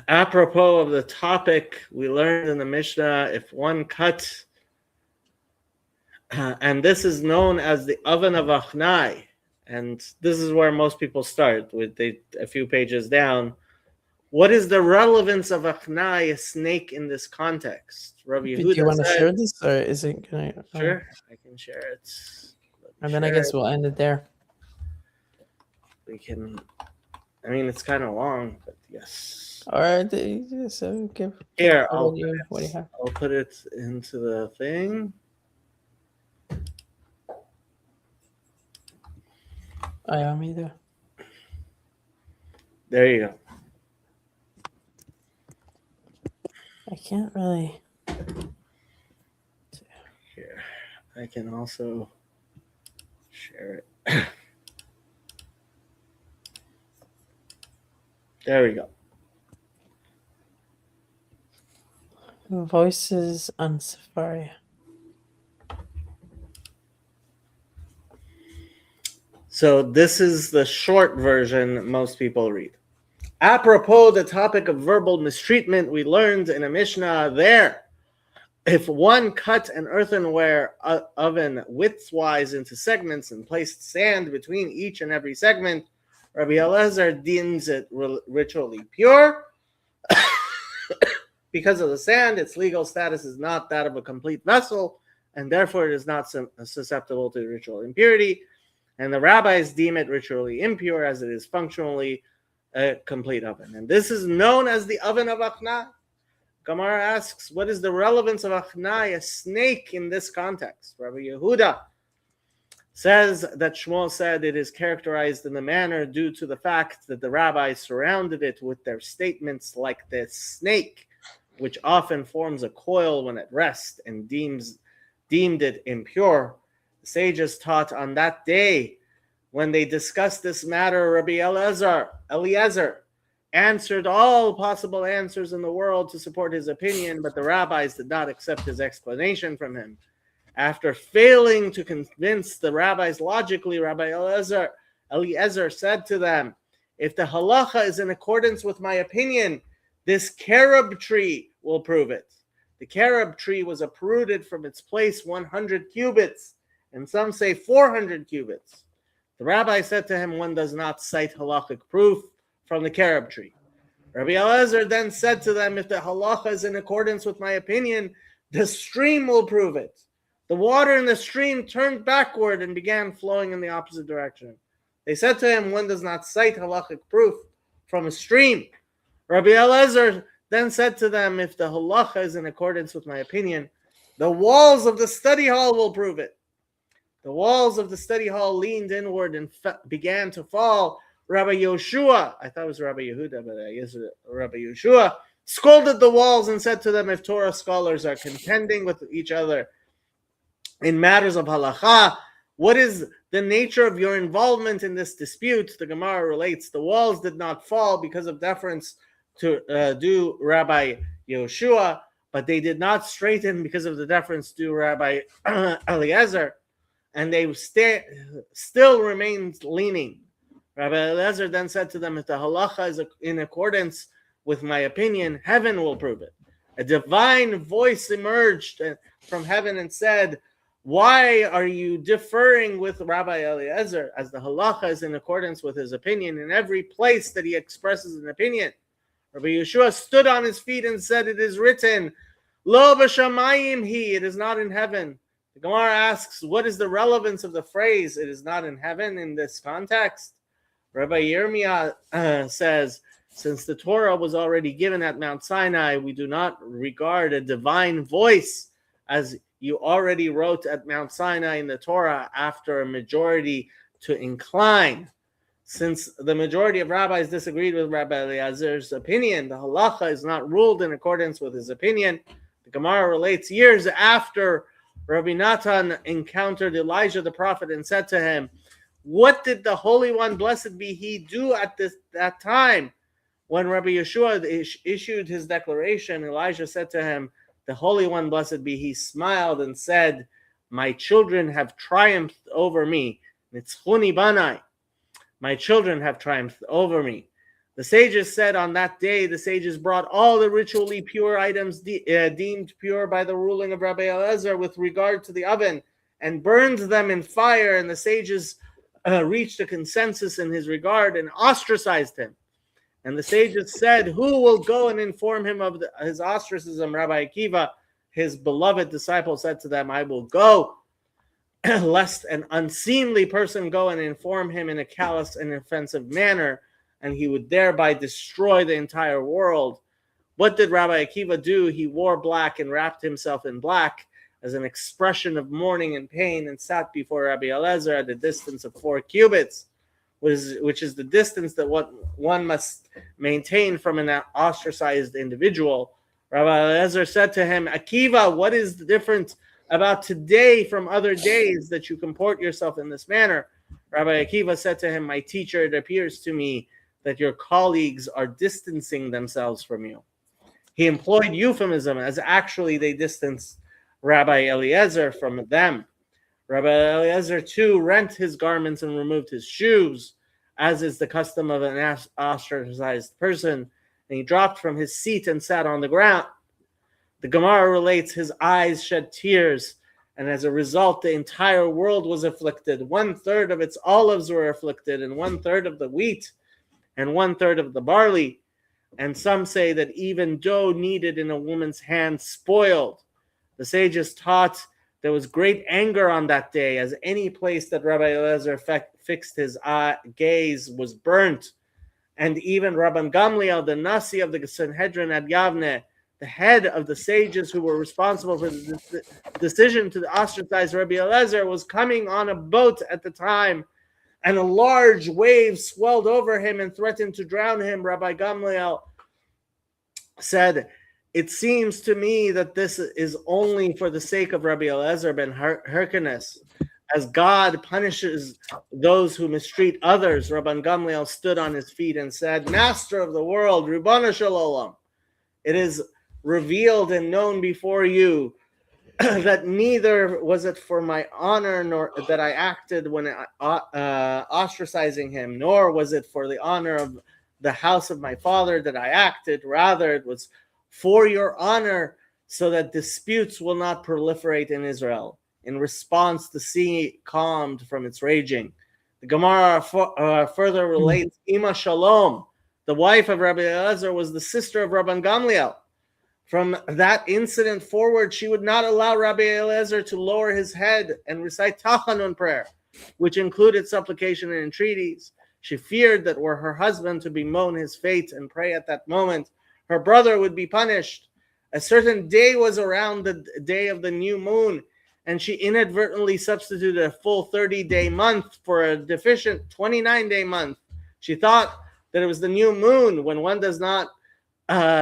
Apropos of the topic, we learned in the Mishnah if one cut, and this is known as the oven of Achnai, and this is where most people start with a few pages down. What is the relevance of Achnai, a snake, in this context? Rabbi Do you Yehuda want to said, share this, or is it? Can I? sure, I can share it. And then I guess we'll end it there. We can. I mean, it's kind of long, but yes. All right. So give Here, what do you have? I'll put it into the thing. I am either. There you go. I can't really. Here, I can also share it. There we go. Voices on Safari. So this is the short version most people read. Apropos the topic of verbal mistreatment, we learned in a Mishnah there. If one cut an earthenware oven widthwise into segments and placed sand between each and every segment, Rabbi Elazar deems it ritually pure. Because of the sand, its legal status is not that of a complete vessel, and therefore it is not susceptible to ritual impurity. And the rabbis deem it ritually impure as it is functionally a complete oven. And this is known as the oven of Achnai. Gemara asks, what is the relevance of Achnai, a snake, in this context? Rabbi Yehuda says that Shmuel said it is characterized in the manner due to the fact that the rabbis surrounded it with their statements like the snake, which often forms a coil when at rest, and deemed it impure. The sages taught on that day, when they discussed this matter, Rabbi Eliezer answered all possible answers in the world to support his opinion, but the rabbis did not accept his explanation from him. After failing to convince the rabbis logically, Rabbi Eliezer said to them, if the halacha is in accordance with my opinion, this carob tree will prove it. The carob tree was uprooted from its place 100 cubits, and some say 400 cubits. The rabbi said to him, one does not cite halachic proof from the carob tree. Rabbi Eliezer then said to them, if the halacha is in accordance with my opinion, the stream will prove it. The water in the stream turned backward and began flowing in the opposite direction. They said to him, one does not cite halachic proof from a stream. Rabbi Eliezer then said to them, if the halacha is in accordance with my opinion, the walls of the study hall will prove it. The walls of the study hall leaned inward and began to fall. Rabbi Yoshua, I thought it was Rabbi Yehuda, but I guess Rabbi Yoshua, scolded the walls and said to them, if Torah scholars are contending with each other in matters of halacha, What is the nature of your involvement in this dispute? The Gemara relates, the walls did not fall because of deference to due Rabbi Yehoshua, but they did not straighten because of the deference due Rabbi Eliezer, and they still remained leaning. Rabbi Eliezer then said to them, if the halacha is in accordance with my opinion, heaven will prove it. A divine voice emerged from heaven and said, why are you differing with Rabbi Eliezer, as the halacha is in accordance with his opinion in every place that he expresses an opinion? Rabbi Yeshua stood on his feet and said, it is written, Lo b'shamayim he, it is not in heaven. The Gemara asks, what is the relevance of the phrase, it is not in heaven, in this context? Rabbi Yirmiyah says, since the Torah was already given at Mount Sinai, we do not regard a divine voice as you already wrote at Mount Sinai in the Torah after a majority to incline. Since the majority of rabbis disagreed with Rabbi Eliezer's opinion, the halacha is not ruled in accordance with his opinion. The Gemara relates, years after Rabbi Natan encountered Elijah the prophet and said to him, what did the Holy One, blessed be he, do at that time? When Rabbi Yeshua issued his declaration, Elijah said to him, the Holy One, blessed be he, smiled and said, my children have triumphed over me. Nitzchuni banai. My children have triumphed over me. The sages said on that day, the sages brought all the ritually pure items deemed pure by the ruling of Rabbi Eliezer with regard to the oven and burned them in fire, and the sages reached a consensus in his regard and ostracized him. And the sages said, who will go and inform him of his ostracism? Rabbi Akiva, his beloved disciple, said to them, I will go, lest an unseemly person go and inform him in a callous and offensive manner, and he would thereby destroy the entire world. What did Rabbi Akiva do? He wore black and wrapped himself in black as an expression of mourning and pain, and sat before Rabbi Eliezer at a distance of 4 cubits, which is the distance that one must maintain from an ostracized individual. Rabbi Eliezer said to him, Akiva, what is the difference about today from other days that you comport yourself in this manner? Rabbi Akiva said to him, my teacher, it appears to me that your colleagues are distancing themselves from you. He employed euphemism as actually they distanced Rabbi Eliezer from them. Rabbi Eliezer too rent his garments and removed his shoes, as is the custom of an ostracized person, and he dropped from his seat and sat on the ground. The Gemara relates his eyes shed tears, and as a result the entire world was afflicted. 1/3 of its olives were afflicted, and 1/3 of the wheat, and 1/3 of the barley. And some say that even dough kneaded in a woman's hand spoiled. The sages taught there was great anger on that day, as any place that Rabbi Eliezer fixed his gaze was burnt. And even Rabban Gamliel, the Nasi of the Sanhedrin at Yavne, the head of the sages who were responsible for the decision to ostracize Rabbi Eliezer, was coming on a boat at the time, and a large wave swelled over him and threatened to drown him. Rabbi Gamliel said, it seems to me that this is only for the sake of Rabbi Eliezer ben Hyrcanus, as God punishes those who mistreat others. Rabban Gamliel stood on his feet and said, Master of the world, Ribbana shel olam, it is revealed and known before you that neither was it for my honor nor that I acted when ostracizing him, nor was it for the honor of the house of my father that I acted. Rather, it was for your honor, so that disputes will not proliferate in Israel. In response, the sea calmed from its raging. The Gemara further relates, Ima Shalom, the wife of Rabbi Eliezer, was the sister of Rabban Gamliel. From that incident forward, she would not allow Rabbi Eliezer to lower his head and recite Tachanun prayer, which included supplication and entreaties. She feared that were her husband to bemoan his fate and pray at that moment, her brother would be punished. A certain day was around the day of the new moon, and she inadvertently substituted a full 30-day month for a deficient 29-day month. She thought that it was the new moon when one does not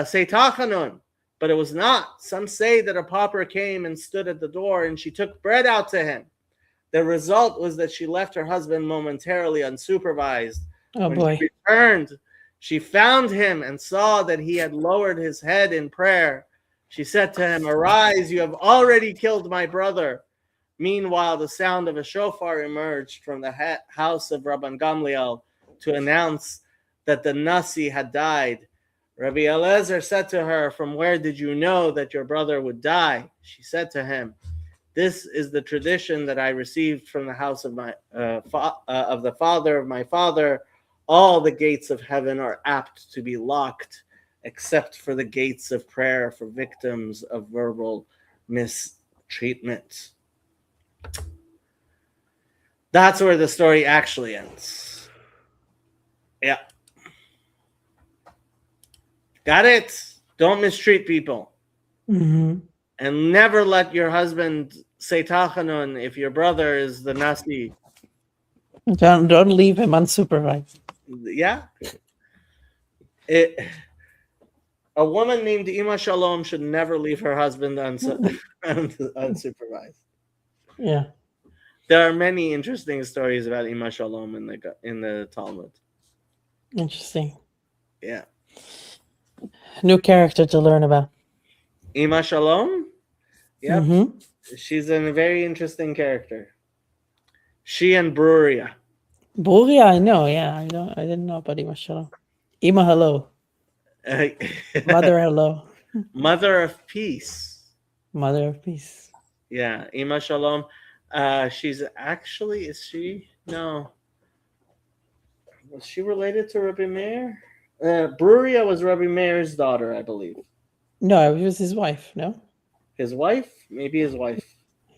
say Tachanun, but it was not. Some say that a pauper came and stood at the door, and she took bread out to him. The result was that she left her husband momentarily unsupervised. Oh When she boy. returned, she found him and saw that he had lowered his head in prayer. She said to him, "Arise, you have already killed my brother." Meanwhile, the sound of a shofar emerged from the house of Rabban Gamliel to announce that the Nasi had died. Rabbi Eliezer said to her, "From where did you know that your brother would die?" She said to him, "This is the tradition that I received from the house of my of the father of my father. All the gates of heaven are apt to be locked, except for the gates of prayer for victims of verbal mistreatment." That's where the story actually ends. Yeah. Got it? Don't mistreat people. Mm-hmm. And never let your husband say tachanun if your brother is the Nasi. Don't leave him unsupervised. Yeah. It, a woman named Ima Shalom should never leave her husband unsupervised. Yeah. There are many interesting stories about Ima Shalom in the Talmud. Interesting. Yeah. New character to learn about. Ima Shalom? Yep. Mm-hmm. She's a very interesting character. She and Bruria. Buria, I know. Yeah, I know. I didn't know about Ima Shalom. Ima, hello. Mother, hello. Mother of Peace. Mother of peace. Yeah, Ima Shalom. She's actually, is she? No. Was she related to Rabbi Meir? Bruria was Rabbi Meir's daughter, I believe. No, it was his wife. No. His wife? Maybe his wife.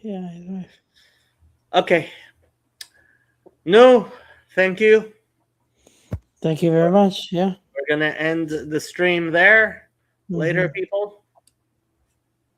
Yeah, his wife. Okay. No, thank you. Thank you very much. Yeah. We're going to end the stream there. Later, Mhm. people.